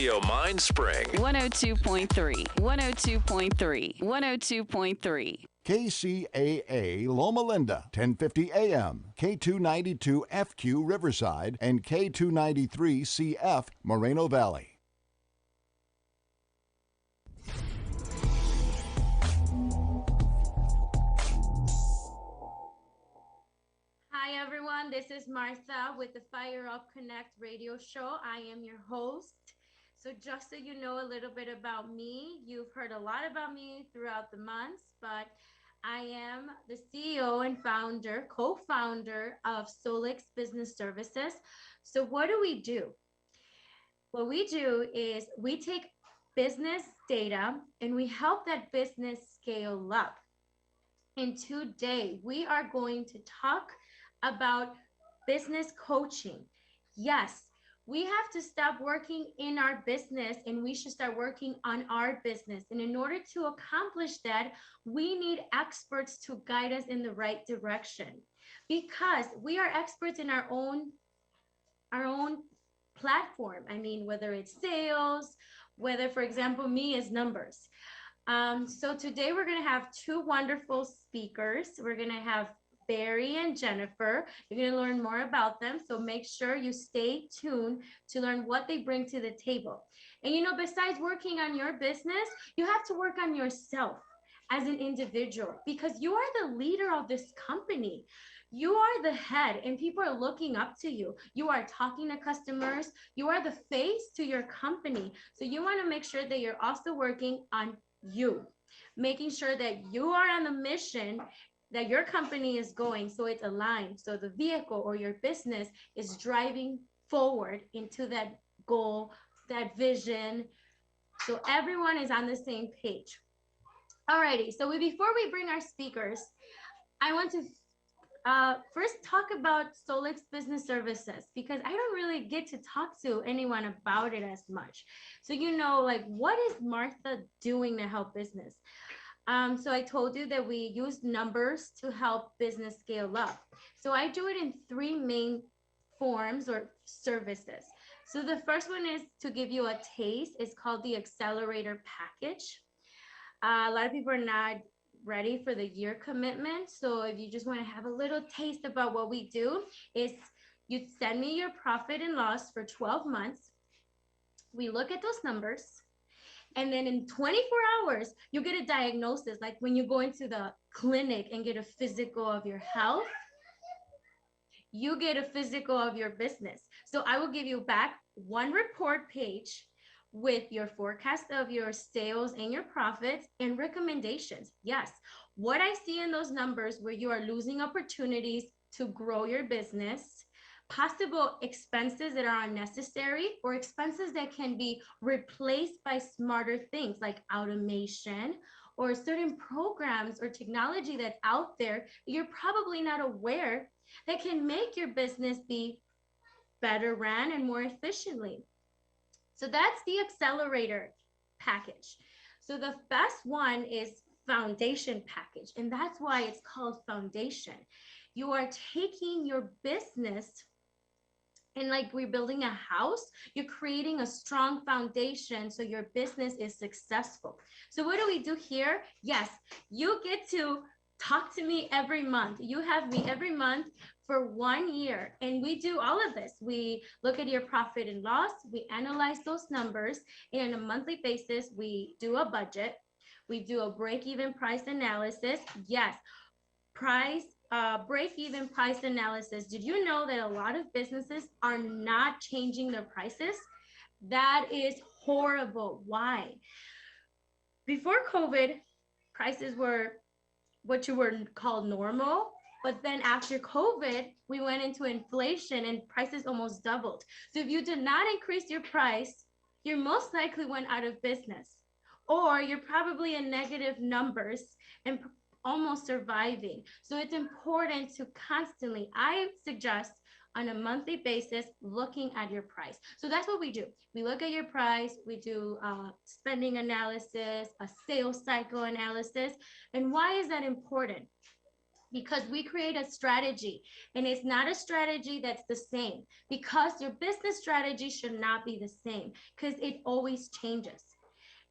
Radio Mind Spring. 102.3, 102.3, 102.3. KCAA Loma Linda, 1050 AM, K292FQ Riverside, and K293CF Moreno Valley. Hi everyone, this is Martha with the Fire Up Connect radio show. I am your host. So just so you know a little bit about me, you've heard a lot about me throughout the months, but I am the CEO and founder, co-founder of Solix Business Services. So what do we do? What we do is we take business data and we help that business scale up. And today we are going to talk about business coaching. Yes, we have to stop working in our business and we should start working on our business. And in order to accomplish that, we need experts to guide us in the right direction, because we are experts in our own platform. I mean, whether it's sales, whether, for example, me is numbers. So today we're going to have two wonderful speakers. We're going to have Barry and Jennifer. You're going to learn more about them. So make sure you stay tuned to learn what they bring to the table. And you know, besides working on your business, you have to work on yourself as an individual, because you are the leader of this company. You are the head and people are looking up to you. You are talking to customers. You are the face to your company. So you want to make sure that you're also working on you, making sure that you are on the mission that your company is going, so it's aligned, so the vehicle or your business is driving forward into that goal, that vision, so everyone is on the same page. Alrighty, so before we bring our speakers, I want to first talk about Solix Business Services, because I don't really get to talk to anyone about it as much. So you know, like, what is Martha doing to help business? So I told you that we use numbers to help business scale up. So I do it in three main forms or services. So the first one is to give you a taste. It's called the Accelerator Package. A lot of people are not ready for the year commitment. So if you just want to have a little taste about what we do, is you send me your profit and loss for 12 months. We look at those numbers. And then in 24 hours, you get a diagnosis, like when you go into the clinic and get a physical of your health, you get a physical of your business. So I will give you back one report page with your forecast of your sales and your profits and recommendations. Yes, what I see in those numbers where you are losing opportunities to grow your business, possible expenses that are unnecessary, or expenses that can be replaced by smarter things like automation or certain programs or technology that's out there that you're probably not aware that can make your business be better ran and more efficiently. So that's the Accelerator Package. So the best one is Foundation Package, and that's why it's called Foundation. You are taking your business and like we're building a house, you're creating a strong foundation so your business is successful. So what do we do here? Yes, you get to talk to me every month. You have me every month for 1 year. And we do all of this. We look at your profit and loss. We analyze those numbers. And on a monthly basis, we do a budget. We do a break-even price analysis. Yes, break-even price analysis. Did you know that a lot of businesses are not changing their prices? That is horrible. Why? Before COVID, prices were what you were called normal. But then after COVID, we went into inflation and prices almost doubled. So if you did not increase your price, you most likely went out of business, or you're probably in negative numbers and almost surviving. So it's important to constantly, I suggest on a monthly basis, looking at your price. So that's what we do. We look at your price, we do spending analysis, a sales cycle analysis. And why is that important? because we create a strategy, and it's not a strategy that's the same, because your business strategy should not be the same, because it always changes.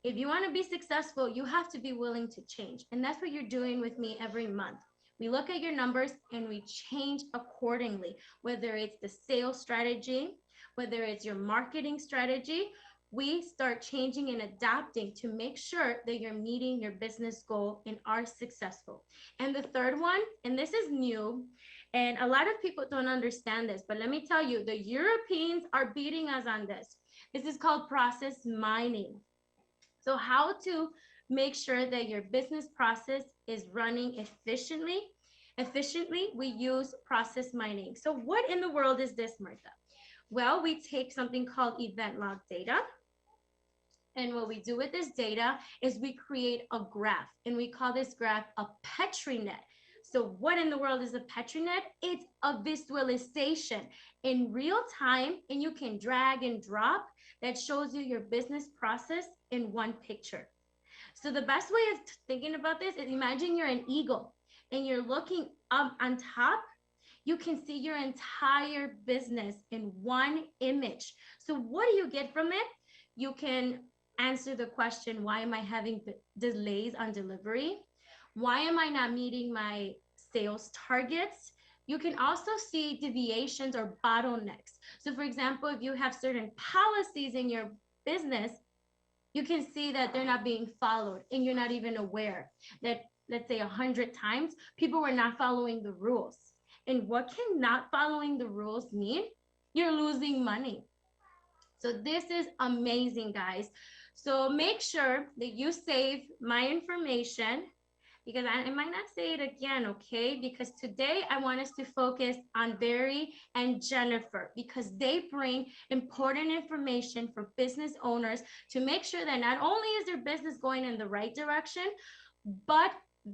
If you want to be successful, you have to be willing to change. And that's what you're doing with me every month. We look at your numbers and we change accordingly, whether it's the sales strategy, whether it's your marketing strategy. We start changing and adapting to make sure that you're meeting your business goal and are successful. And the third one, and this is new, and a lot of people don't understand this, but let me tell you, the Europeans are beating us on this. This is called process mining. So how to make sure that your business process is running efficiently. We use process mining. So what in the world is this, Martha? Well, we take something called event log data. And what we do with this data is we create a graph, and we call this graph a Petri net. So what in the world is a Petri net? It's a visualization in real time, and you can drag and drop that shows you your business process in one picture. So the best way of thinking about this is, imagine you're an eagle and you're looking up on top. You can see your entire business in one image. So what do you get from it? You can answer the question, why am I having delays on delivery? Why am I not meeting my sales targets? You can also see deviations or bottlenecks. So for example, if you have certain policies in your business, you can see that they're not being followed, and you're not even aware that, let's say 100 times, people were not following the rules. And what can not following the rules mean? You're losing money. So this is amazing, guys. So make sure that you save my information, because I might not say it again, okay? Because today I want us to focus on Barry and Jennifer, because they bring important information for business owners to make sure that not only is their business going in the right direction, but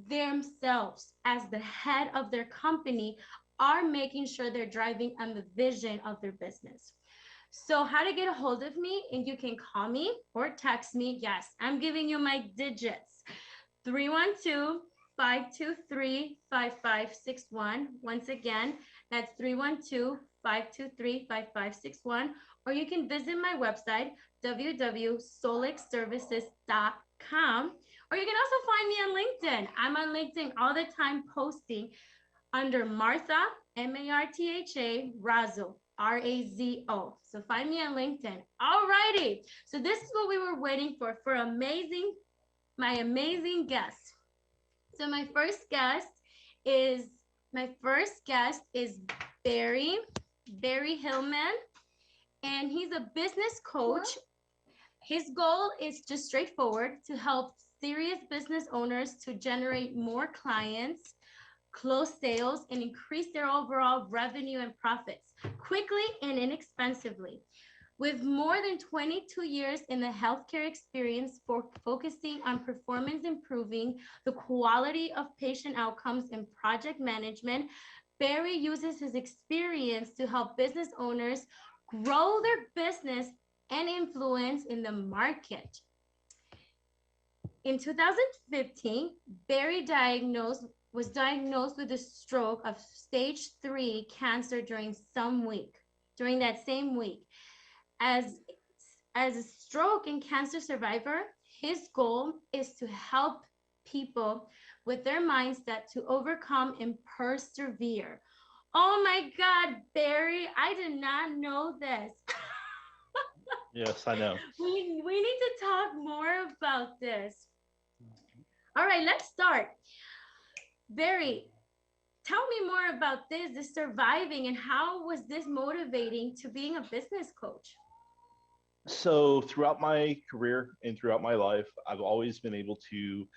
themselves as the head of their company are making sure they're driving on the vision of their business. So how to get a hold of me, and you can call me or text me. Yes, I'm giving you my digits. 312-523-5561. Once again, that's 312-523-5561. Or you can visit my website, www.solixservices.com. Or you can also find me on LinkedIn. I'm on LinkedIn all the time, posting under Martha, Martha, Razzo, Razo. So find me on LinkedIn. All righty. So this is what we were waiting for my amazing guest. So my first guest is Barry Hillman, and he's a business coach. His goal is just straightforward: to help serious business owners to generate more clients, close sales, and increase their overall revenue and profits quickly and inexpensively. With more than 22 years in the healthcare experience, for focusing on performance improving, the quality of patient outcomes, and project management, Barry uses his experience to help business owners grow their business and influence in the market. In 2015, Barry was diagnosed with a stroke of stage 3 cancer during that same week. As a stroke and cancer survivor, his goal is to help people with their mindset to overcome and persevere. Oh my God, Barry, I did not know this. Yes, I know. We need to talk more about this. All right, let's start. Barry, tell me more about this surviving, and how was this motivating to being a business coach? So throughout my career and throughout my life, I've always been able to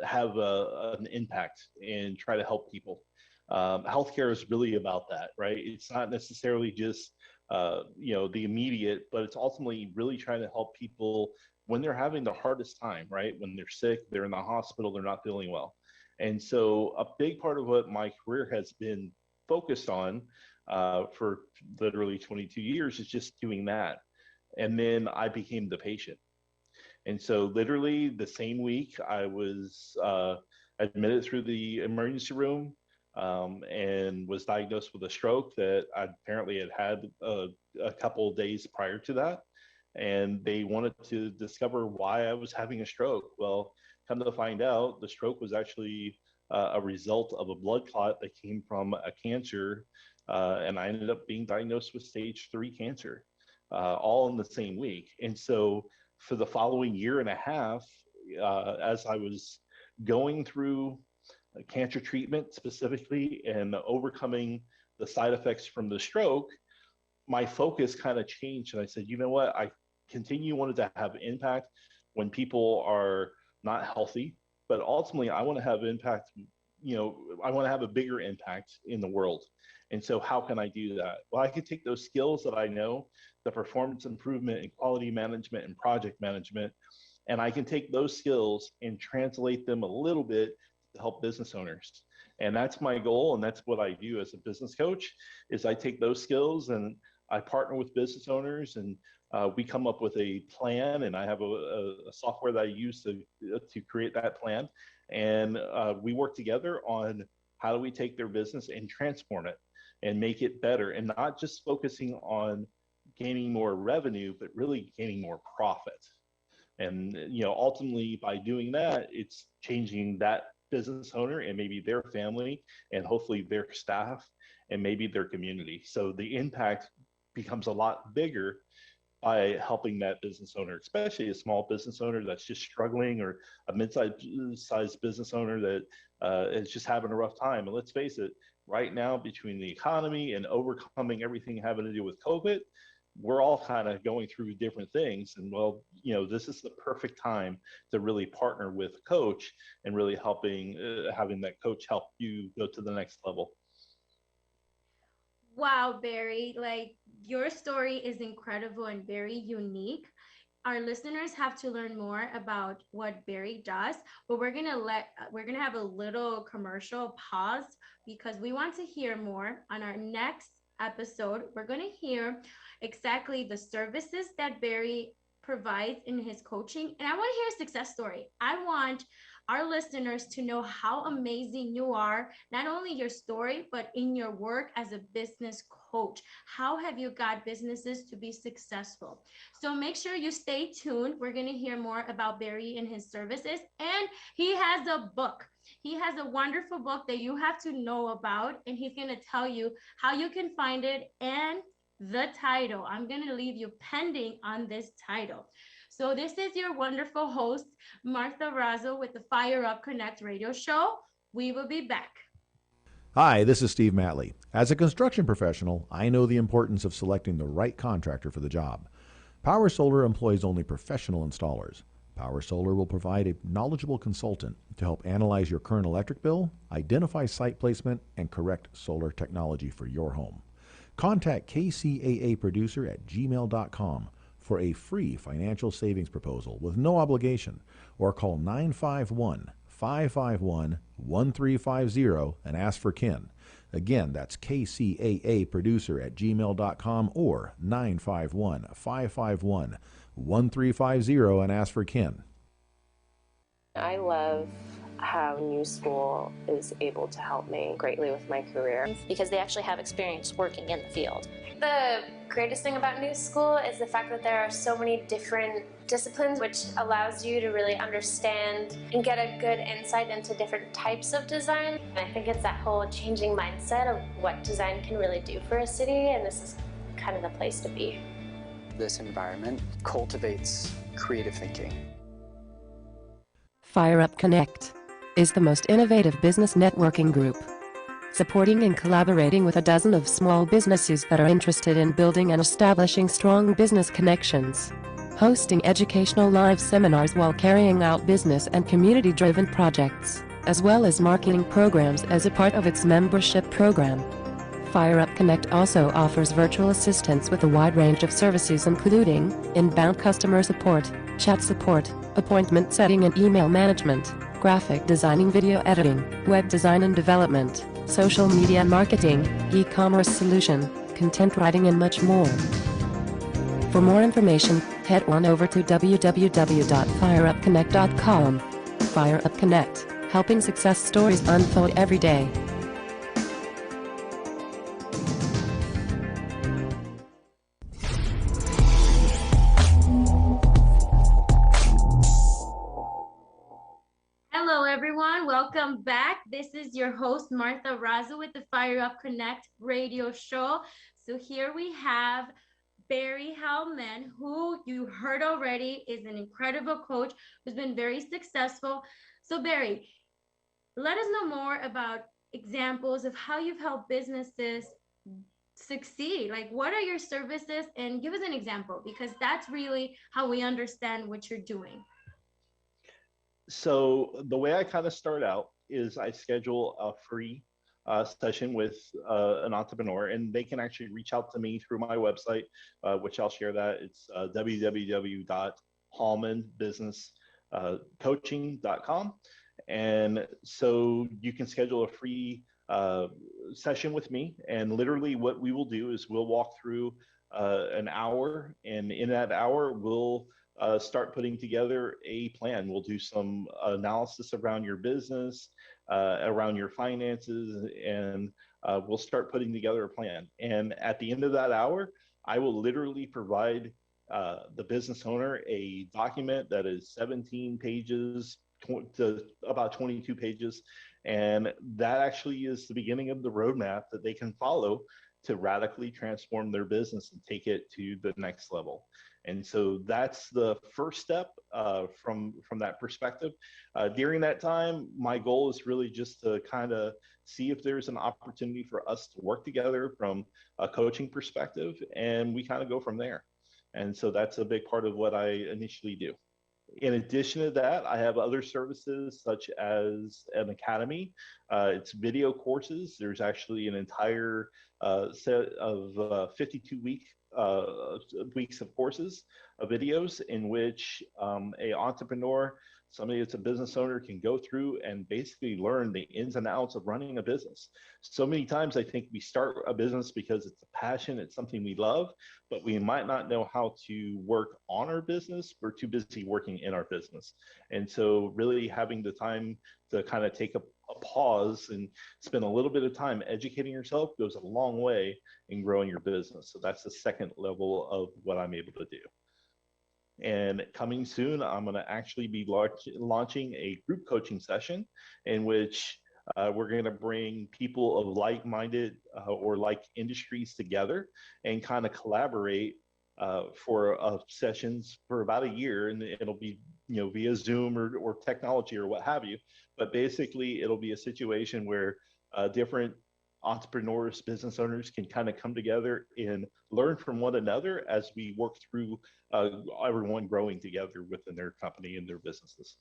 have an impact and try to help people. Healthcare is really about that, right? It's not necessarily just the immediate, but it's ultimately really trying to help people when they're having the hardest time, right? When they're sick, they're in the hospital, they're not feeling well. And so a big part of what my career has been focused on for literally 22 years is just doing that. And then I became the patient. And so literally the same week I was admitted through the emergency room, and was diagnosed with a stroke that I apparently had a couple of days prior to that. And they wanted to discover why I was having a stroke. Well, come to find out, the stroke was actually a result of a blood clot that came from a cancer, and I ended up being diagnosed with stage 3 cancer, all in the same week. And so for the following year and a half, as I was going through cancer treatment specifically and overcoming the side effects from the stroke, my focus kind of changed. And I said, you know what, I wanted to have impact when people are not healthy, but ultimately I want to have impact, I want to have a bigger impact in the world. And so how can I do that? Well, I could take those skills that I know, the performance improvement and quality management and project management, and I can take those skills and translate them a little bit to help business owners. And that's my goal. And that's what I do as a business coach, is I take those skills and I partner with business owners, and we come up with a plan, and I have a software that I use to create that plan. And we work together on how do we take their business and transform it and make it better, and not just focusing on gaining more revenue, but really gaining more profit. And ultimately by doing that, it's changing that business owner and maybe their family and hopefully their staff and maybe their community. So the impact becomes a lot bigger by helping that business owner, especially a small business owner that's just struggling, or a mid-sized business owner that is just having a rough time. And let's face it, right now, between the economy and overcoming everything having to do with COVID, we're all kind of going through different things. And well, this is the perfect time to really partner with a coach and really having that coach help you go to the next level. Wow, Barry, like your story is incredible and very unique. Our listeners have to learn more about what Barry does, but we're gonna have a little commercial pause because we want to hear more. On our next episode, we're gonna hear exactly the services that Barry provides in his coaching, and I want to hear a success story. I want our listeners to know how amazing you are, not only your story, but in your work as a business coach. How have you got businesses to be successful? So make sure you stay tuned. We're going to hear more about Barry and his services. And he has a book. He has a wonderful book that you have to know about. And he's going to tell you how you can find it and the title. I'm going to leave you pending on this title. So this is your wonderful host, Martha Razo, with the Fire Up Connect radio show. We will be back. Hi, this is Steve Matley. As a construction professional, I know the importance of selecting the right contractor for the job. Power Solar employs only professional installers. Power Solar will provide a knowledgeable consultant to help analyze your current electric bill, identify site placement, and correct solar technology for your home. Contact KCAA producer at gmail.com for a free financial savings proposal with no obligation, or call 951-551-1350 and ask for Ken. Again, that's KCAA producer at gmail.com or 951-551-1350 and ask for Ken. I love how New School is able to help me greatly with my career, because they actually have experience working in the field. The greatest thing about New School is the fact that there are so many different disciplines, which allows you to really understand and get a good insight into different types of design. And I think it's that whole changing mindset of what design can really do for a city, and this is kind of the place to be. This environment cultivates creative thinking. Fire Up Connect is the most innovative business networking group, supporting and collaborating with a dozen of small businesses that are interested in building and establishing strong business connections, hosting educational live seminars while carrying out business and community-driven projects, as well as marketing programs as a part of its membership program. Fire Up Connect also offers virtual assistance with a wide range of services, including inbound customer support, chat support, appointment setting and email management, graphic designing, video editing, web design and development, social media marketing, e-commerce solution, content writing, and much more. For more information, head on over to www.fireupconnect.com. Fire Up Connect, helping success stories unfold every day. everyone. Welcome back. This is your host, Martha Razo, with the Fire Up Connect radio show. So here we have Barry Hillman, who you heard already is an incredible coach who's been very successful. So Barry, let us know more about examples of how you've helped businesses succeed. Like, what are your services? And give us an example, because that's really how we understand what you're doing. So the way I kind of start out is I schedule a free session with an entrepreneur, and they can actually reach out to me through my website, which I'll share that. It's www.hallmanbusinesscoaching.com. And so you can schedule a free session with me. And literally what we will do is we'll walk through an hour. And in that hour, we'll start putting together a plan. We'll do some analysis around your business, around your finances, and we'll start putting together a plan. And at the end of that hour, I will literally provide the business owner a document that is 17 pages to about 22 pages. And that actually is the beginning of the roadmap that they can follow to radically transform their business and take it to the next level. And so that's the first step from that perspective. During that time, my goal is really just to kind of see if there's an opportunity for us to work together from a coaching perspective, and we kind of go from there. And so that's a big part of what I initially do. In addition to that, I have other services such as an academy. It's video courses. There's actually an entire set of 52 weeks of courses of videos in which a entrepreneur, somebody that's a business owner, can go through and basically learn the ins and outs of running a business. So many times I think we start a business because it's a passion, it's something we love, but we might not know how to work on our business. We're too busy working in our business. And so really having the time to kind of take a pause and spend a little bit of time educating yourself goes a long way in growing your business. So that's the second level of what I'm able to do. And coming soon, I'm going to actually be launching a group coaching session in which we're going to bring people of like-minded or like industries together and kind of collaborate for sessions for about a year. And it'll be, via Zoom or technology or what have you. But basically, it'll be a situation where different entrepreneurs, business owners can kind of come together and learn from one another as we work through everyone growing together within their company and their businesses.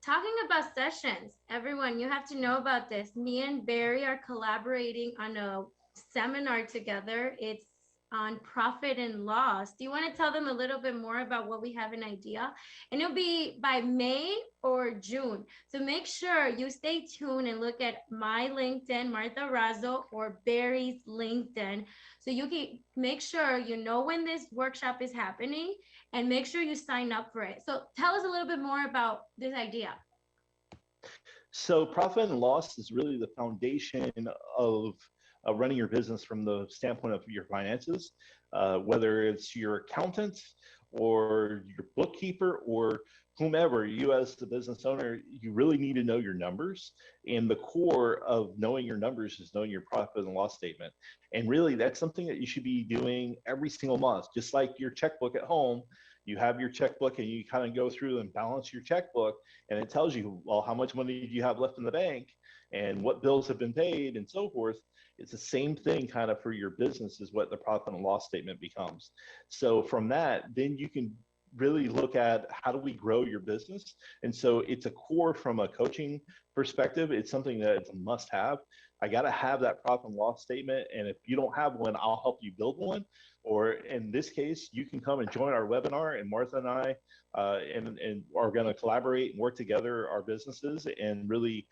Talking about sessions, everyone, you have to know about this. Me and Barry are collaborating on a seminar together. It's on profit and loss. Do you want to tell them a little bit more about what we have an idea? And it'll be by May or June. So make sure you stay tuned and look at my LinkedIn, Martha Razo, or Barry's LinkedIn. So you can make sure you know when this workshop is happening and make sure you sign up for it. So tell us a little bit more about this idea. So profit and loss is really the foundation of running your business from the standpoint of your finances, whether it's your accountant or your bookkeeper or whomever. You as the business owner, you really need to know your numbers. And the core of knowing your numbers is knowing your profit and loss statement. And really, that's something that you should be doing every single month. Just like your checkbook at home, you have your checkbook and you kind of go through and balance your checkbook, and it tells you, well, how much money do you have left in the bank and what bills have been paid and so forth. It's the same thing kind of for your business is what the profit and loss statement becomes. So from that, then you can really look at how do we grow your business. And so it's a core from a coaching perspective. It's something that it's a must have. I got to have that profit and loss statement. And if you don't have one, I'll help you build one. Or in this case, you can come and join our webinar, and Martha and I and are going to collaborate and work together our businesses and really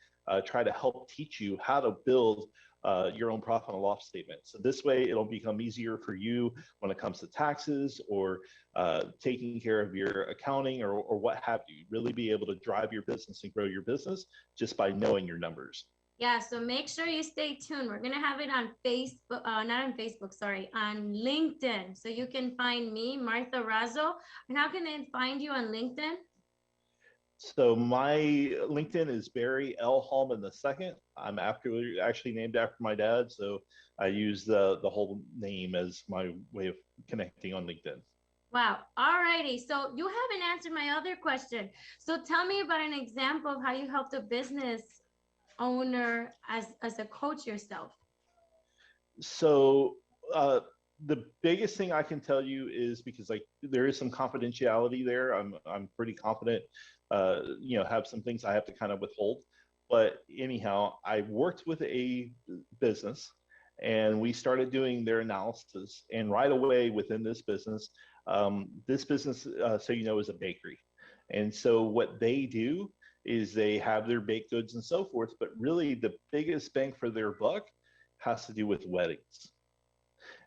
try to help teach you how to build your own profit and loss statement. So this way it'll become easier for you when it comes to taxes or taking care of your accounting or what have you. Really be able to drive your business and grow your business just by knowing your numbers. Yeah, so make sure you stay tuned. We're going to have it on Facebook, not on Facebook, sorry, on LinkedIn. So you can find me, Martha Razo. And how can they find you on LinkedIn? So my LinkedIn is Barry L. Hallman II. Actually named after my dad, so I use the whole name as my way of connecting on LinkedIn. Wow. All righty. So you haven't answered my other question. So tell me about an example of how you helped a business owner as a coach yourself. So the biggest thing I can tell you is, because like there is some confidentiality there. I'm pretty confident. Have some things I have to kind of withhold. But anyhow, I worked with a business, and we started doing their analysis. And right away within this business, so is a bakery. And so what they do is they have their baked goods and so forth. But really, the biggest bang for their buck has to do with weddings.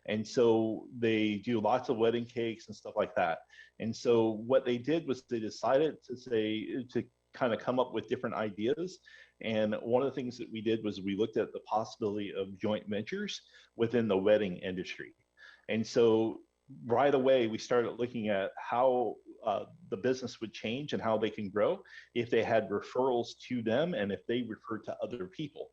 And so they do lots of wedding cakes and stuff like that. And so what they did was they decided to kind of come up with different ideas. And one of the things that we did was we looked at the possibility of joint ventures within the wedding industry. And so right away, we started looking at how the business would change and how they can grow if they had referrals to them and if they referred to other people.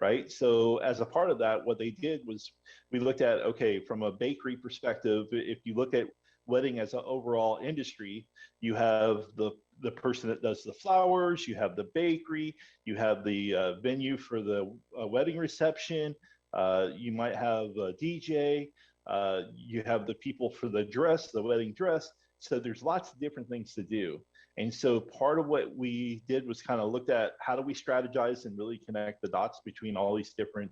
Right. So as a part of that, what they did was we looked at, okay, from a bakery perspective, if you look at wedding as an overall industry, you have the person that does the flowers, you have the bakery, you have the venue for the wedding reception, you might have a DJ, you have the people for the wedding dress. So there's lots of different things to do. And so part of what we did was kind of looked at how do we strategize and really connect the dots between all these different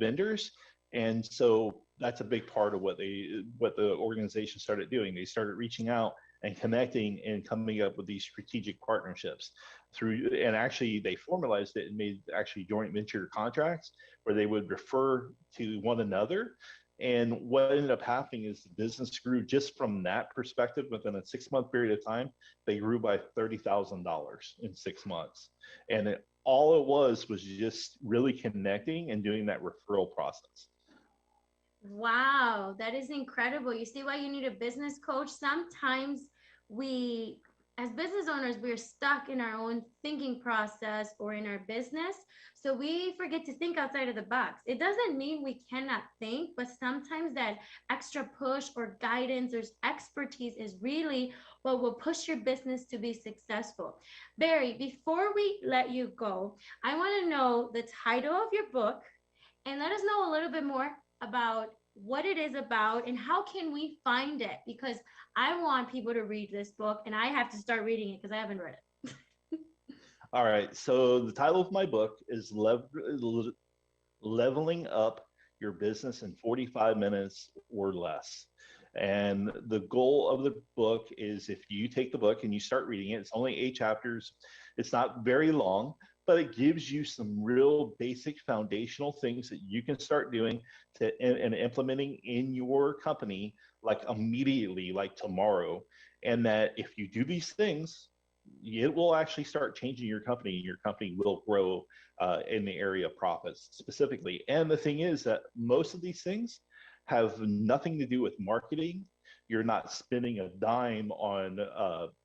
vendors. And so that's a big part of what the organization started doing. They started reaching out and connecting and coming up with these strategic partnerships and actually they formalized it and made actually joint venture contracts where they would refer to one another. And what ended up happening is the business grew just from that perspective. Within a 6-month period of time, they grew by $30,000 in 6 months. And all it was just really connecting and doing that referral process. Wow, that is incredible. You see why you need a business coach? Sometimes we, as business owners, we're stuck in our own thinking process or in our business. So we forget to think outside of the box. It doesn't mean we cannot think, but sometimes that extra push or guidance or expertise is really what will push your business to be successful. Barry, before we let you go, I want to know the title of your book and let us know a little bit more about what it is about and how can we find it, because I want people to read this book and I have to start reading it because I haven't read it. All right. So the title of my book is Leveling Up Your Business in 45 Minutes or Less. And the goal of the book is, if you take the book and you start reading it, it's only 8 chapters. It's not very long, but it gives you some real basic foundational things that you can start doing and implementing in your company, like immediately, like tomorrow. And that if you do these things, it will actually start changing your company. Your company will grow in the area of profits specifically. And the thing is that most of these things have nothing to do with marketing. You're not spending a dime on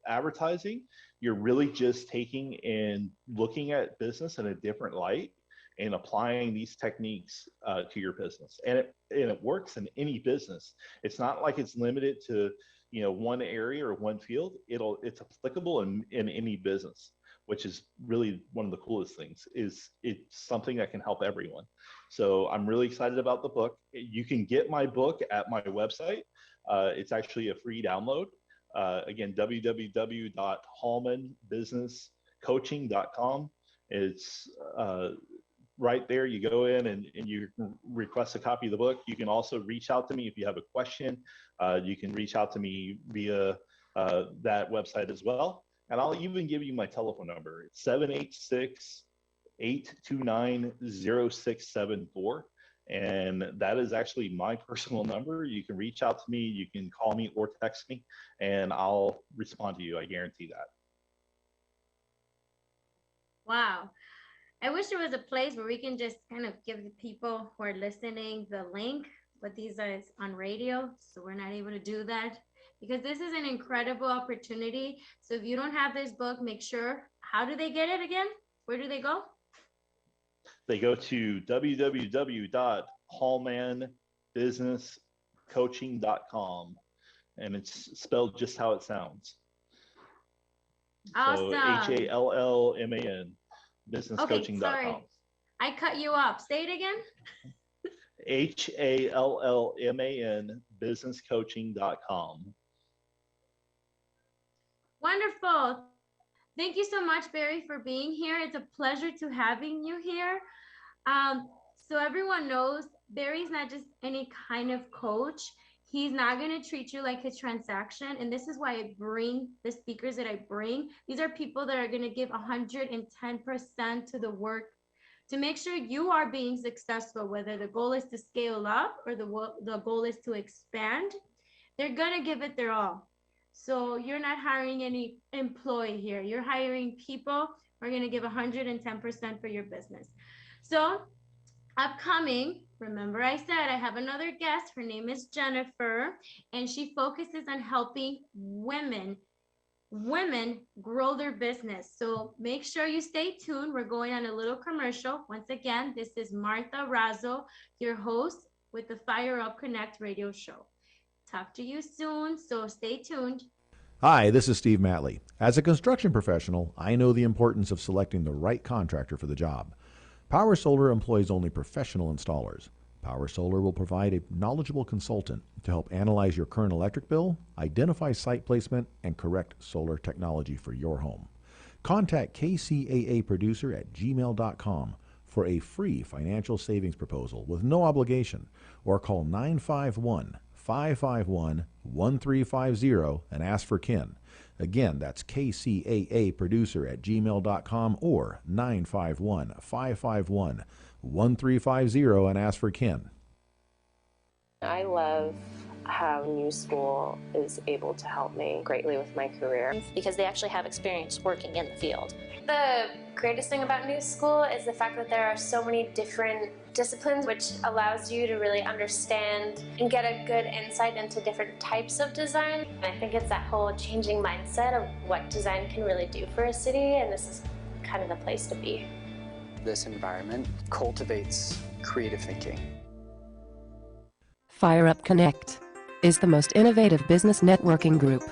advertising. You're really just taking and looking at business in a different light and applying these techniques to your business. And it works in any business. It's not like it's limited to one area or one field. It's applicable in any business, which is really one of the coolest things. Is it's something that can help everyone. So I'm really excited about the book. You can get my book at my website. It's actually a free download. Again, www.hallmanbusinesscoaching.com. It's right there. You go in and you can request a copy of the book. You can also reach out to me if you have a question. You can reach out to me via that website as well. And I'll even give you my telephone number. It's 786-829-0674. And that is actually my personal number. You can reach out to me, you can call me or text me, and I'll respond to you. I guarantee that. Wow. I wish there was a place where we can just kind of give the people who are listening the link, but these are on radio, so we're not able to do that. because this is an incredible opportunity. So if you don't have this book, make sure, how do they get it again? Where do they go? They go to www.hallmanbusinesscoaching.com, and it's spelled just how it sounds. Awesome. So HALLMAN, businesscoaching.com. Okay, sorry. I cut you off. Say it again. HALLMAN, businesscoaching.com. Wonderful. Thank you so much, Barry, for being here. It's a pleasure to having you here. So everyone knows Barry's not just any kind of coach. He's not going to treat you like a transaction. And this is why I bring the speakers that I bring. These are people that are going to give 110% to the work to make sure you are being successful, whether the goal is to scale up or the goal is to expand. They're going to give it their all. So you're not hiring any employee here. You're hiring people who are going to give 110% for your business. So upcoming, remember I said I have another guest. Her name is Jennifer, and she focuses on helping women grow their business. So make sure you stay tuned. We're going on a little commercial. Once again, this is Martha Razo, your host with the Fire Up Connect radio show. Talk to you soon, so stay tuned. Hi, this is Steve Matley. As a construction professional, I know the importance of selecting the right contractor for the job. Power Solar employs only professional installers. Power Solar will provide a knowledgeable consultant to help analyze your current electric bill, identify site placement, and correct solar technology for your home. Contact KCAA producer at gmail.com for a free financial savings proposal with no obligation, or call 951-551-1350 and ask for Ken. Again, that's KCAA producer at gmail.com or 951-551-1350 and ask for Ken. I love how New School is able to help me greatly with my career. Because they actually have experience working in the field. The greatest thing about New School is the fact that there are so many different disciplines, which allows you to really understand and get a good insight into different types of design. And I think it's that whole changing mindset of what design can really do for a city, and this is kind of the place to be. This environment cultivates creative thinking. Fire Up Connect is the most innovative business networking group,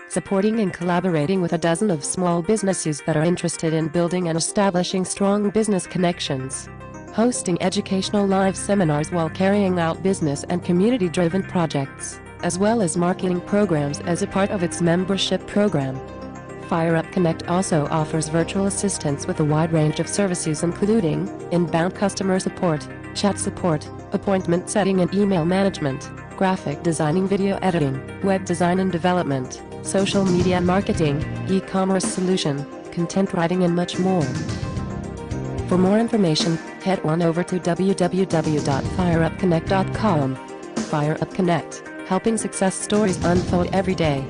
supporting and collaborating with a dozen of small businesses that are interested in building and establishing strong business connections, hosting educational live seminars while carrying out business and community-driven projects, as well as marketing programs as a part of its membership program. Fire Up Connect also offers virtual assistance with a wide range of services including inbound customer support, chat support, appointment setting and email management, graphic designing, video editing, web design and development, social media marketing, e-commerce solution, content writing and much more. For more information, head on over to www.fireupconnect.com. Fire Up Connect, helping success stories unfold every day.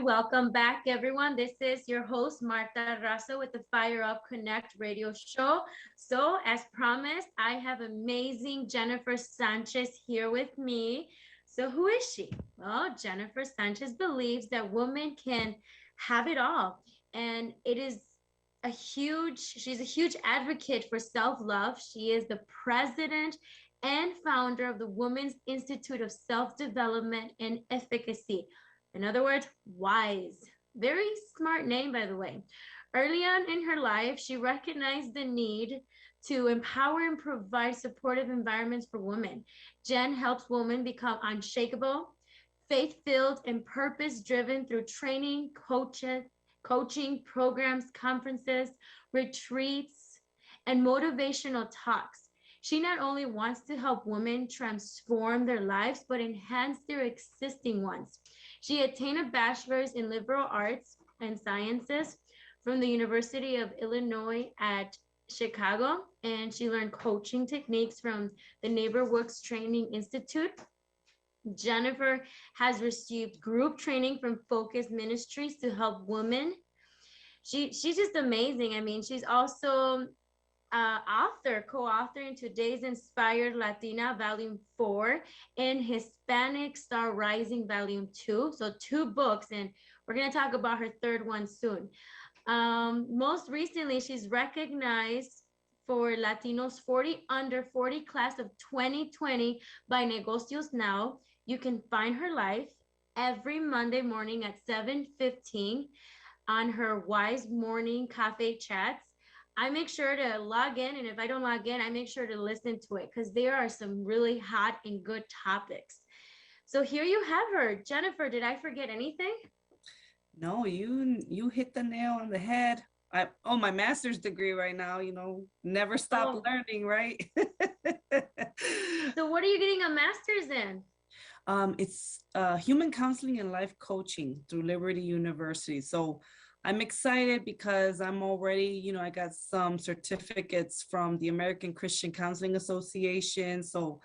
Welcome back, everyone. This is your host, Martha Razo, with the Fire Up Connect radio show. So, as promised, I have amazing Jennifer Sanchez here with me. So, who is she? Well, Jennifer Sanchez believes that women can have it all. And she's a huge advocate for self-love. She is the president and founder of the Women's Institute of Self-Development and Efficacy. In other words, WISE. Very smart name, by the way. Early on in her life, she recognized the need to empower and provide supportive environments for women. Jen helps women become unshakable, faith-filled, and purpose-driven through training, coaching programs, conferences, retreats, and motivational talks. She not only wants to help women transform their lives, but enhance their existing ones. She attained a bachelor's in liberal arts and sciences from the University of Illinois at Chicago, and she learned coaching techniques from the NeighborWorks Training Institute. Jennifer has received group training from Focus Ministries to help women she's just amazing. I mean, she's also co-author in today's Inspired Latina Volume 4 and Hispanic Star Rising Volume 2. So 2 books, and we're going to talk about her third one soon. Most recently, she's recognized for Latinos 40 under 40 class of 2020 by Negocios Now. You can find her live every Monday morning at 7:15 on her Wise Morning Cafe chats. I make sure to log in, and if I don't log in, I make sure to listen to it because there are some really hot and good topics. So here you have her. Jennifer, did I forget anything? No, you hit the nail on the head. I on my master's degree right now, never stop learning, right? So what are you getting a master's in? It's human counseling and life coaching through Liberty University. So I'm excited because I'm already, I got some certificates from the American Christian Counseling Association. So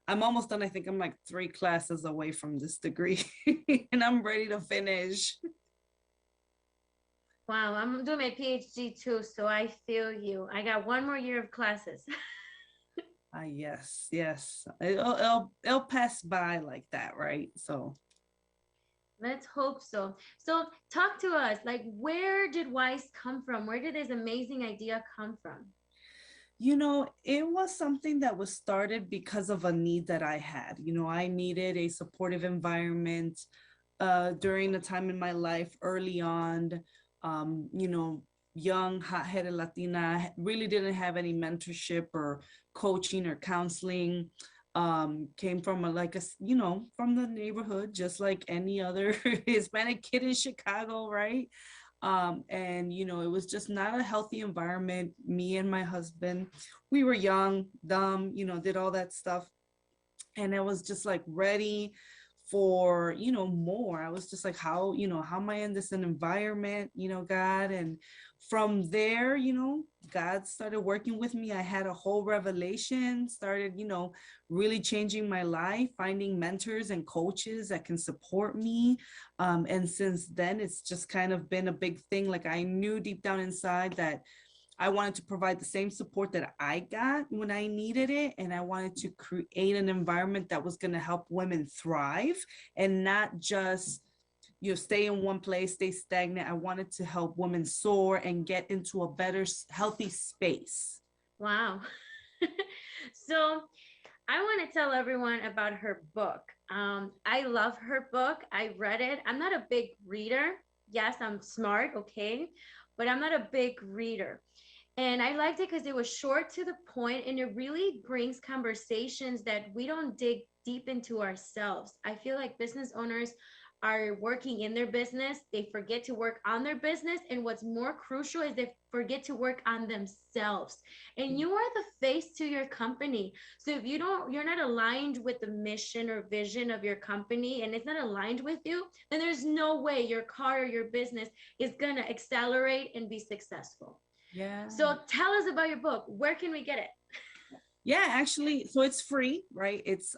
I'm almost done. I think I'm like 3 classes away from this degree and I'm ready to finish. Wow, I'm doing my PhD too, so I feel you. I got 1 more year of classes. Yes. It'll pass by like that, right? So let's hope so. So talk to us, like, where did Wise come from? Where did this amazing idea come from? It was something that was started because of a need that I had. I needed a supportive environment during the time in my life early on. Young, hot-headed Latina, really didn't have any mentorship or coaching or counseling. Came from from the neighborhood, just like any other Hispanic kid in Chicago, right? And it was just not a healthy environment. Me and my husband, we were young, dumb, did all that stuff. And I was just like ready for more. I was just like, how am I in this environment, God? And from there, God started working with me. I had a whole revelation, started really changing my life, finding mentors and coaches that can support me. And since then, it's just kind of been a big thing. Like, I knew deep down inside that I wanted to provide the same support that I got when I needed it. And I wanted to create an environment that was going to help women thrive and not just, stay in one place, stay stagnant. I wanted to help women soar and get into a better, healthy space. Wow. So I want to tell everyone about her book. I love her book. I read it. I'm not a big reader. Yes, I'm smart, okay, but I'm not a big reader. And I liked it because it was short to the point, and it really brings conversations that we don't dig deep into ourselves. I feel like business owners are working in their business. They forget to work on their business. And what's more crucial is they forget to work on themselves. And you are the face to your company. So if you're not aligned with the mission or vision of your company, and it's not aligned with you, then there's no way your car or your business is going to accelerate and be successful. Yeah. So tell us about your book. Where can we get it? Yeah, actually, so it's free, right? It's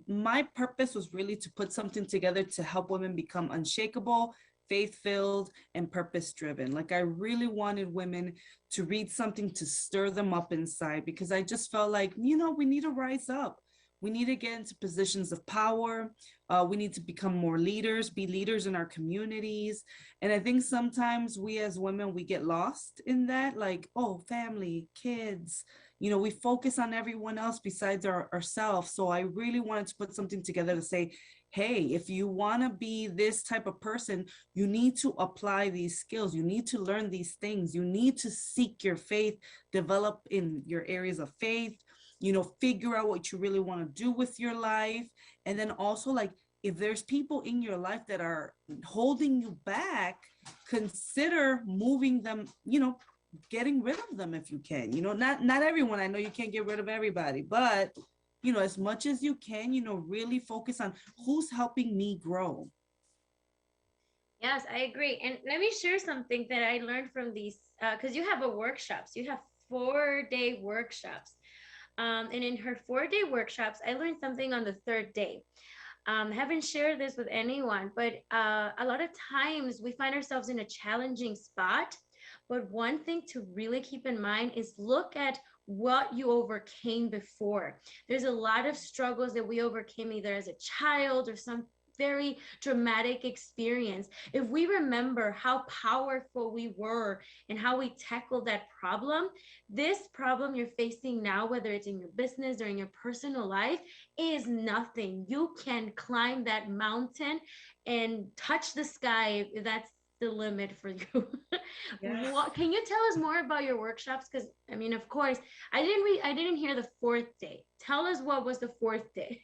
my purpose was really to put something together to help women become unshakable, faith-filled, and purpose-driven. Like, I really wanted women to read something to stir them up inside, because I just felt like, we need to rise up. We need to get into positions of power. We need to become more leaders, be leaders in our communities. And I think sometimes we as women, we get lost in that, like, oh, family, kids, we focus on everyone else besides ourselves. So I really wanted to put something together to say, hey, if you want to be this type of person, you need to apply these skills. You need to learn these things. You need to seek your faith, develop in your areas of faith, figure out what you really want to do with your life. And then also, like, if there's people in your life that are holding you back, consider moving them, getting rid of them if you can. Not everyone. I know you can't get rid of everybody, but as much as you can, really focus on who's helping me grow. Yes, I agree. And let me share something that I learned from these, because you have workshops. You have 4-day workshops. And in her 4-day workshops, I learned something on the 3rd day. Haven't shared this with anyone, but a lot of times we find ourselves in a challenging spot But one thing to really keep in mind is look at what you overcame before. There's a lot of struggles that we overcame either as a child or some very dramatic experience. If we remember how powerful we were and how we tackled that problem, this problem you're facing now, whether it's in your business or in your personal life, is nothing. You can climb that mountain and touch the sky if that's the limit for you. Yes. What, can you tell us more about your workshops? Because I mean, of course, I didn't hear the fourth day. Tell us what was the fourth day.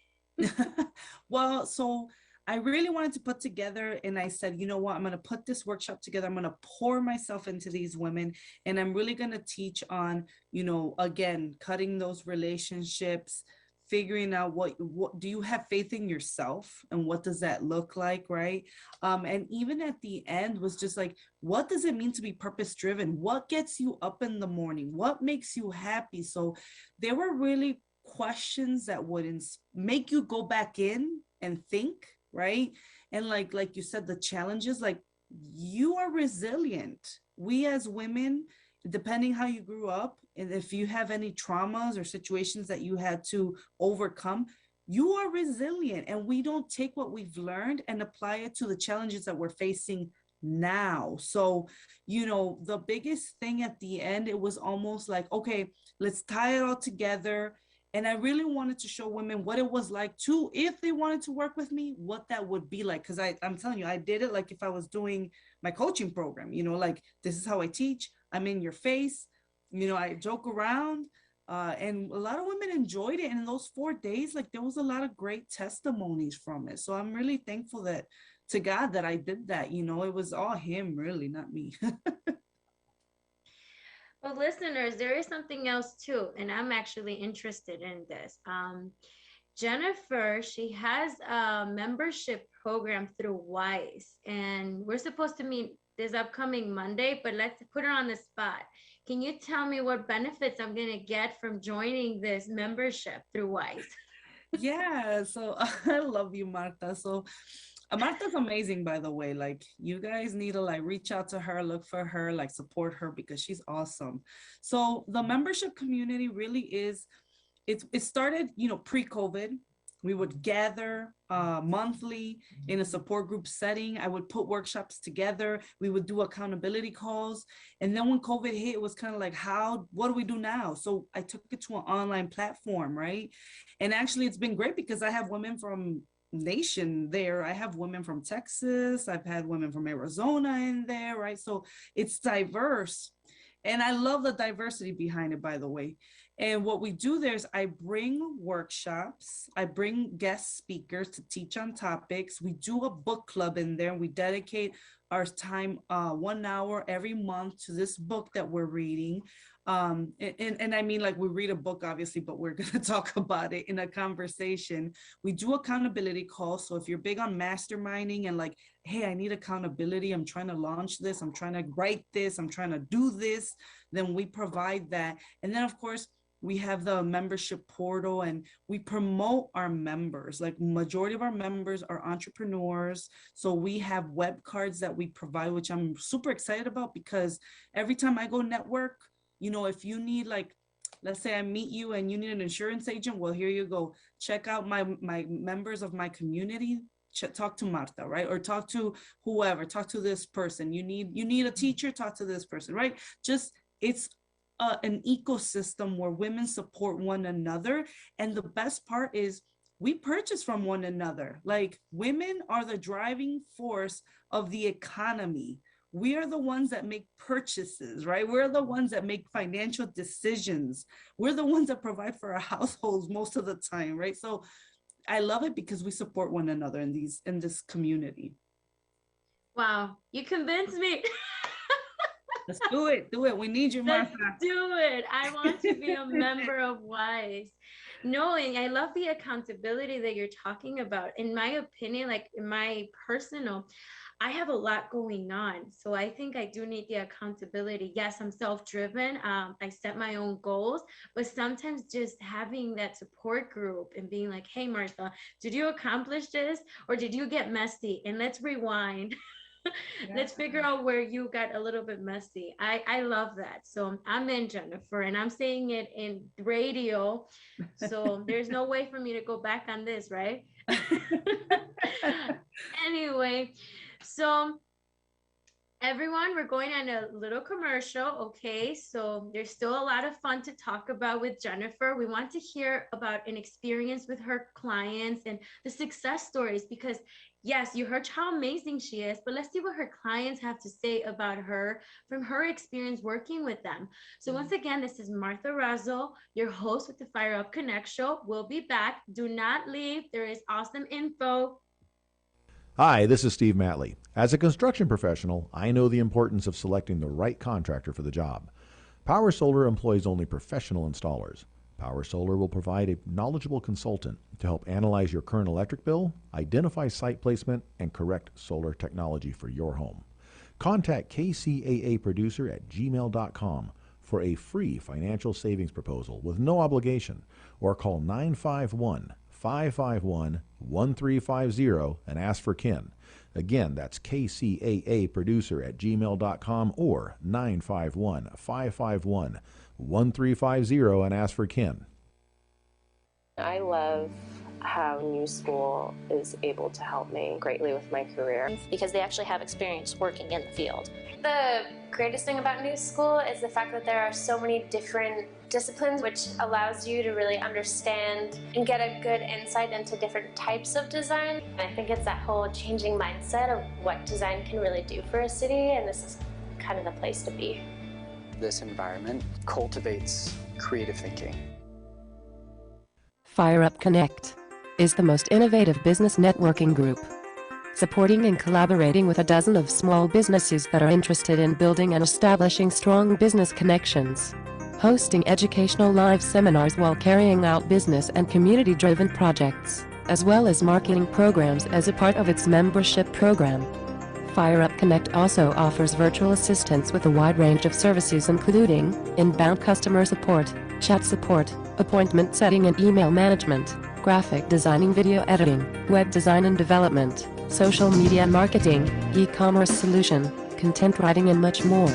Well, so I really wanted to put together, and I said, you know what, I'm going to put this workshop together. I'm going to pour myself into these women, and I'm really going to teach on, you know, again, cutting those relationships, figuring out what do you have faith in yourself, and what does that look like, right? And even at the end was just like, what does it mean to be purpose driven? What gets you up in the morning? What makes you happy? So there were really questions that would make you go back in and think, right? And like you said, the challenges, like, you are resilient. We as women, depending how you grew up, and if you have any traumas or situations that you had to overcome, you are resilient. And we don't take what we've learned and apply it to the challenges that we're facing now. So, you know, the biggest thing at the end, it was almost like, okay, let's tie it all together. And I really wanted to show women what it was like to, if they wanted to work with me, what that would be like. Because I'm telling you, I did it like if I was doing my coaching program, you know, like, this is how I teach. I'm in your face. You know, I joke around. And a lot of women enjoyed it. And in those 4 days, like, there was a lot of great testimonies from it. So I'm really thankful to God that I did that. You know, it was all him, really, not me. Well, listeners, there is something else too, and I'm actually interested in this. Jennifer, she has a membership program through Wise, and we're supposed to meet this upcoming Monday, but let's put her on the spot. Can you tell me what benefits I'm going to get from joining this membership through Wise? Yeah, so I love you, Marta. So Marta's amazing, by the way. Like, you guys need to like reach out to her, look for her, like support her, because she's awesome. So the membership community really is, it started, you know, pre-COVID. We would gather monthly in a support group setting. I would put workshops together. We would do accountability calls. And then when COVID hit, it was kind of like, what do we do now? So I took it to an online platform, right? And actually, it's been great because I have women from nation there. I have women from Texas. I've had women from Arizona in there, right? So it's diverse. And I love the diversity behind it, by the way. And what we do there is I bring workshops, I bring guest speakers to teach on topics. We do a book club in there. We dedicate our time 1 hour every month to this book that we're reading. And I mean, like, we read a book, obviously, but we're going to talk about it in a conversation. We do accountability calls. So if you're big on masterminding and like, hey, I need accountability, I'm trying to launch this, I'm trying to write this, I'm trying to do this, then we provide that. And then, of course, we have the membership portal, and we promote our members. Like, majority of our members are entrepreneurs. So we have web cards that we provide, which I'm super excited about, because every time I go network, you know, if you need, like, let's say I meet you and you need an insurance agent, well, here you go. Check out my members of my community. Talk to Marta, right? Or talk to whoever, talk to this person. You need a teacher, talk to this person, right? Just, it's an ecosystem where women support one another. And the best part is we purchase from one another. Like, women are the driving force of the economy. We are the ones that make purchases, right? We're the ones that make financial decisions. We're the ones that provide for our households most of the time, right? So I love it because we support one another in this community. Wow, you convinced me. Let's do it. We need you, Martha. Let's do it. I want to be a member of Wise. Knowing, I love the accountability that you're talking about. In my opinion, like, in my personal, I have a lot going on. So I think I do need the accountability. Yes, I'm self-driven. I set my own goals, but sometimes just having that support group and being like, hey, Martha, did you accomplish this? Or did you get messy? And let's rewind. Let's figure out where you got a little bit messy. I love that. So I'm in, Jennifer, and I'm saying it in radio. So there's no way for me to go back on this, right? Anyway, so everyone, we're going on a little commercial, okay? So there's still a lot of fun to talk about with Jennifer. We want to hear about an experience with her clients and the success stories, because yes, you heard how amazing she is, but let's see what her clients have to say about her from her experience working with them. So once again, this is Martha Razo, your host with the Fire Up Connect show. We'll be back. Do not leave. There is awesome info. Hi, this is Steve Matley. As a construction professional, I know the importance of selecting the right contractor for the job. Power Solar employs only professional installers. Power Solar will provide a knowledgeable consultant to help analyze your current electric bill, identify site placement, and correct solar technology for your home. Contact KCAA producer at gmail.com for a free financial savings proposal with no obligation, or call 951-551-1350 and ask for Ken. Again, that's KCAA producer at gmail.com or 951-551-1350 and ask for Ken. I love how New School is able to help me greatly with my career. Because they actually have experience working in the field. The greatest thing about New School is the fact that there are so many different disciplines, which allows you to really understand and get a good insight into different types of design. And I think it's that whole changing mindset of what design can really do for a city, and this is kind of the place to be. This environment cultivates creative thinking. Fire Up Connect is the most innovative business networking group, supporting and collaborating with a dozen of small businesses that are interested in building and establishing strong business connections, hosting educational live seminars while carrying out business and community-driven projects, as well as marketing programs as a part of its membership program. Fire Up Connect also offers virtual assistance with a wide range of services including inbound customer support, chat support, appointment setting and email management, graphic designing, video editing, web design and development, social media marketing, e-commerce solution, content writing and much more.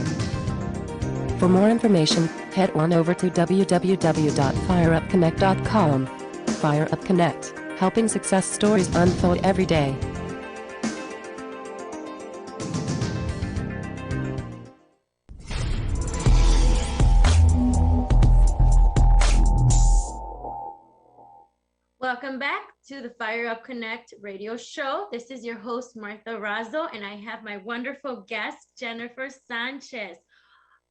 For more information, head on over to www.fireupconnect.com. Fire Up Connect, helping success stories unfold every day. Welcome back to the Fire Up Connect radio show. This is your host, Martha Razo, and I have my wonderful guest, Jennifer Sanchez.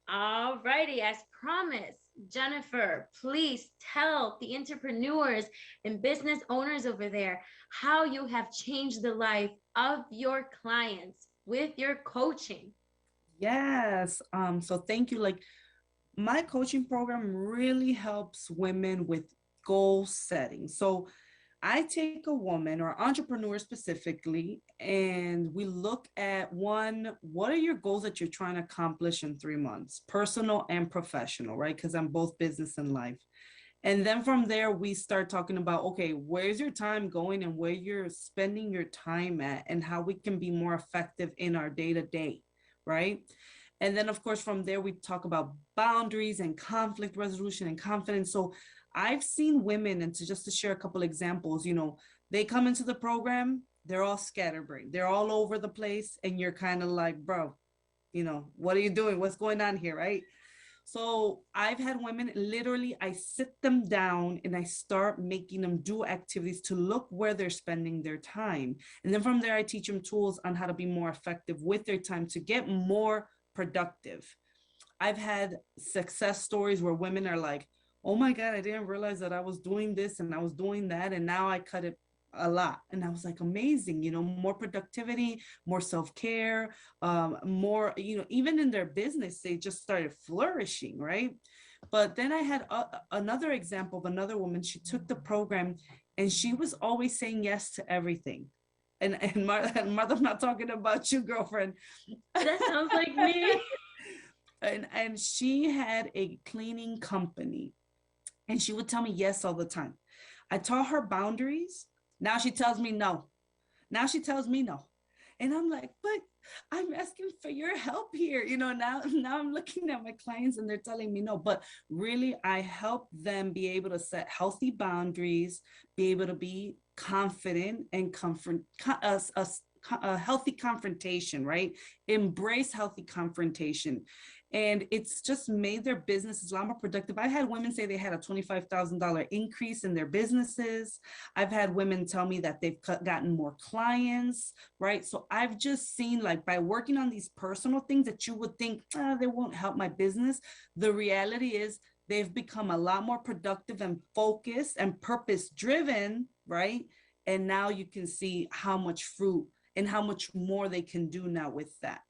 All righty, as promised, Jennifer, please tell the entrepreneurs and business owners over there how you have changed the life of your clients with your coaching. Yes. So thank you. Like, my coaching program really helps women with goal setting. So I take a woman or entrepreneur specifically, and we look at one, what are your goals that you're trying to accomplish in 3 months, personal and professional, right? Because I'm both business and life. And then from there, we start talking about, okay, where's your time going and where you're spending your time at and how we can be more effective in our day-to-day, right? And then, of course, from there, we talk about boundaries and conflict resolution and confidence. So I've seen women, and just to share a couple examples, you know, they come into the program, they're all scatterbrained, they're all over the place, and you're kind of like, bro, you know, what are you doing? What's going on here, right? So I've had women, literally, I sit them down and I start making them do activities to look where they're spending their time. And then from there, I teach them tools on how to be more effective with their time to get more productive. I've had success stories where women are like, oh my God, I didn't realize that I was doing this and I was doing that, and now I cut it a lot. And I was like, amazing, you know, more productivity, more self-care, more, you know, even in their business, they just started flourishing, right? But then I had another example of another woman. She took the program and she was always saying yes to everything. And Martha, I'm not talking about you, girlfriend. That sounds like me. And she had a cleaning company. And she would tell me yes all the time. I taught her boundaries. Now she tells me no. Now she tells me no. And I'm like, but I'm asking for your help here. Now I'm looking at my clients and they're telling me no, but really I help them be able to set healthy boundaries, be able to be confident and confront a healthy confrontation, right? Embrace healthy confrontation. And it's just made their businesses a lot more productive. I had women say they had a $25,000 increase in their businesses. I've had women tell me that they've gotten more clients, right? So I've just seen, like, by working on these personal things that you would think, they won't help my business. The reality is they've become a lot more productive and focused and purpose driven, right? And now you can see how much fruit and how much more they can do now with that.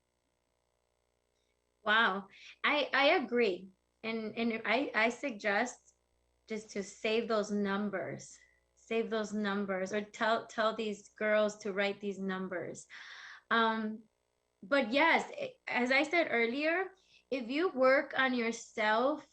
Wow, I agree, and I suggest just to save those numbers, or tell these girls to write these numbers. But yes, as I said earlier, if you work on yourself,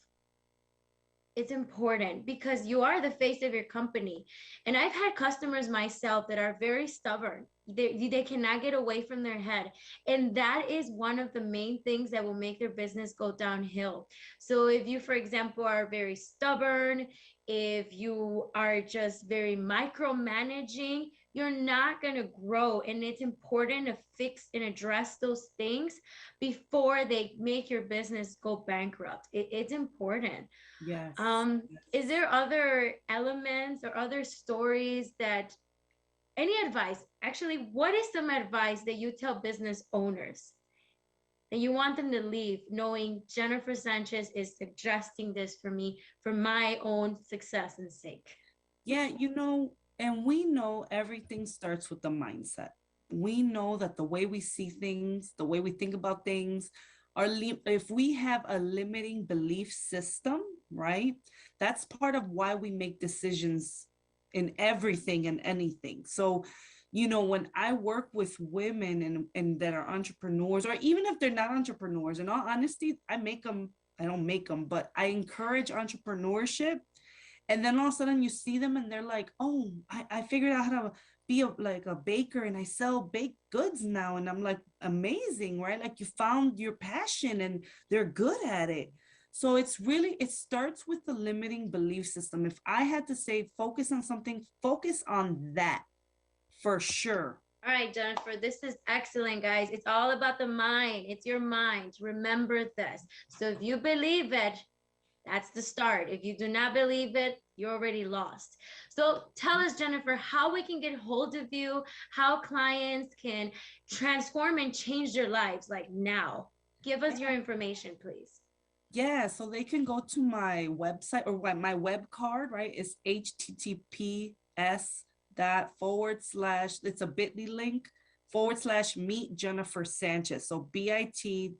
it's important because you are the face of your company. And I've had customers myself that are very stubborn. They cannot get away from their head. And that is one of the main things that will make their business go downhill. So if you, for example, are very stubborn, if you are just very micromanaging, you're not going to grow. And it's important to fix and address those things before they make your business go bankrupt. It's important. Yes. Is there other elements or other stories that, any advice, actually, what is some advice that you tell business owners that you want them to leave knowing Jennifer Sanchez is suggesting this for me for my own success and sake? Yeah, and we know everything starts with the mindset. We know that the way we see things, the way we think about things, if we have a limiting belief system, right? That's part of why we make decisions in everything and anything. So, when I work with women and that are entrepreneurs, or even if they're not entrepreneurs, in all honesty, I don't make them, but I encourage entrepreneurship. And then all of a sudden you see them and they're like, oh, I figured out how to be like a baker and I sell baked goods now. And I'm like, amazing, right? Like you found your passion and they're good at it. So it starts with the limiting belief system. If I had to say, focus on something, focus on that for sure. All right, Jennifer, this is excellent, guys. It's all about the mind. It's your mind. Remember this. So if you believe it, that's the start. If you do not believe it, you're already lost. So tell us, Jennifer, how we can get hold of you, how clients can transform and change their lives like now. Give us your information, please. Yeah, so they can go to my website, or my web card, right? It's https:// it's a bit.ly link / meet Jennifer Sanchez. So bit.ly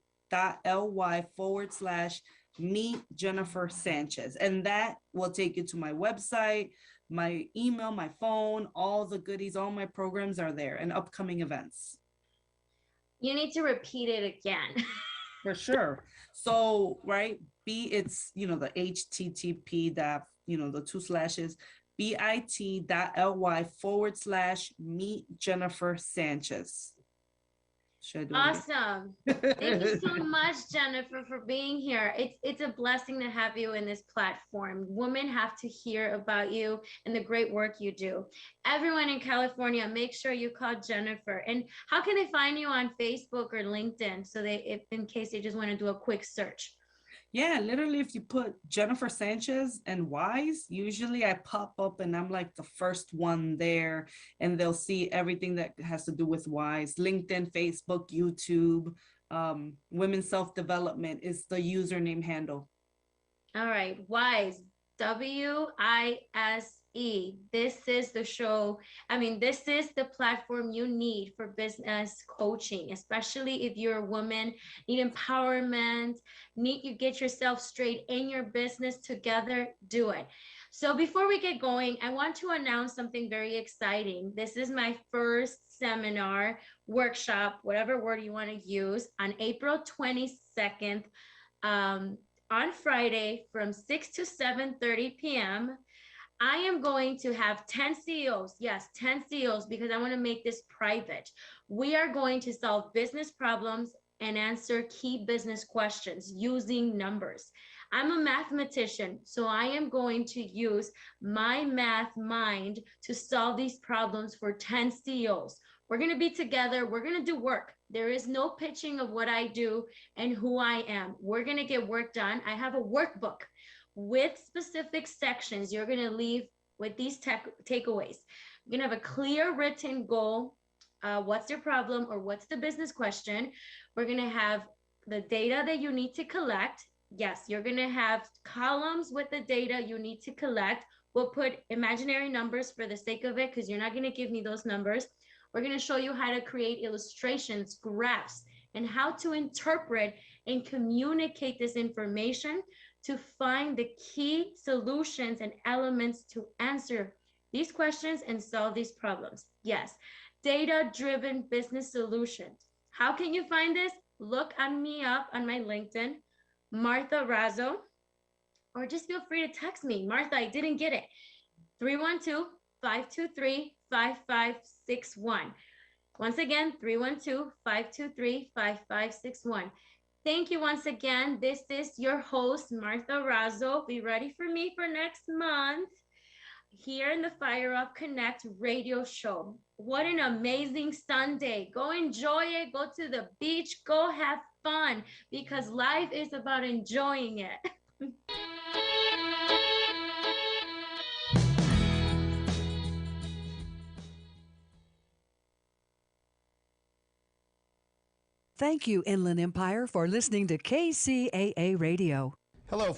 / meet Jennifer Sanchez. And that will take you to my website, my email, my phone, all the goodies, all my programs are there, and upcoming events. You need to repeat it again. For sure. So, right, it's, the http that, the 2 slashes, bit.ly / meet Jennifer Sanchez. Awesome. Thank you so much, Jennifer, for being here. It's a blessing to have you in this platform. Women have to hear about you and the great work you do. Everyone in California, make sure you call Jennifer. And how can they find you on Facebook or LinkedIn, so in case they just want to do a quick search? Yeah, literally, if you put Jennifer Sanchez and Wise, usually I pop up and I'm like the first one there, and they'll see everything that has to do with Wise. LinkedIn, Facebook, YouTube, Women's Self-Development is the username handle. All right, Wise, WISE. This is the show. This is the platform you need for business coaching, especially if you're a woman, need empowerment, need you get yourself straight in your business together, do it. So before we get going, I want to announce something very exciting. This is my first seminar, workshop, whatever word you want to use, on April 22nd, on Friday from 6 to 7:30 p.m. I am going to have 10 CEOs. Yes, 10 CEOs, because I want to make this private. We are going to solve business problems and answer key business questions using numbers. I'm a mathematician, so I am going to use my math mind to solve these problems for 10 CEOs. We're going to be together. We're going to do work. There is no pitching of what I do and who I am. We're going to get work done. I have a workbook with specific sections. You're going to leave with these takeaways. You're going to have a clear written goal. What's your problem or what's the business question? We're going to have the data that you need to collect. Yes, you're going to have columns with the data you need to collect. We'll put imaginary numbers for the sake of it, because you're not going to give me those numbers. We're going to show you how to create illustrations, graphs, and how to interpret and communicate this information to find the key solutions and elements to answer these questions and solve these problems. Yes, data-driven business solutions. How can you find this? Look on me up on my LinkedIn, Martha Razzo, or just feel free to text me. Martha, I didn't get it. 312-523-5561. Once again, 312-523-5561. Thank you once again. This is your host, Martha Razzo. Be ready for me for next month here in the Fire Up Connect radio show. What an amazing Sunday. Go enjoy it. Go to the beach. Go have fun, because life is about enjoying it. Thank you, Inland Empire, for listening to KCAA Radio. Hello.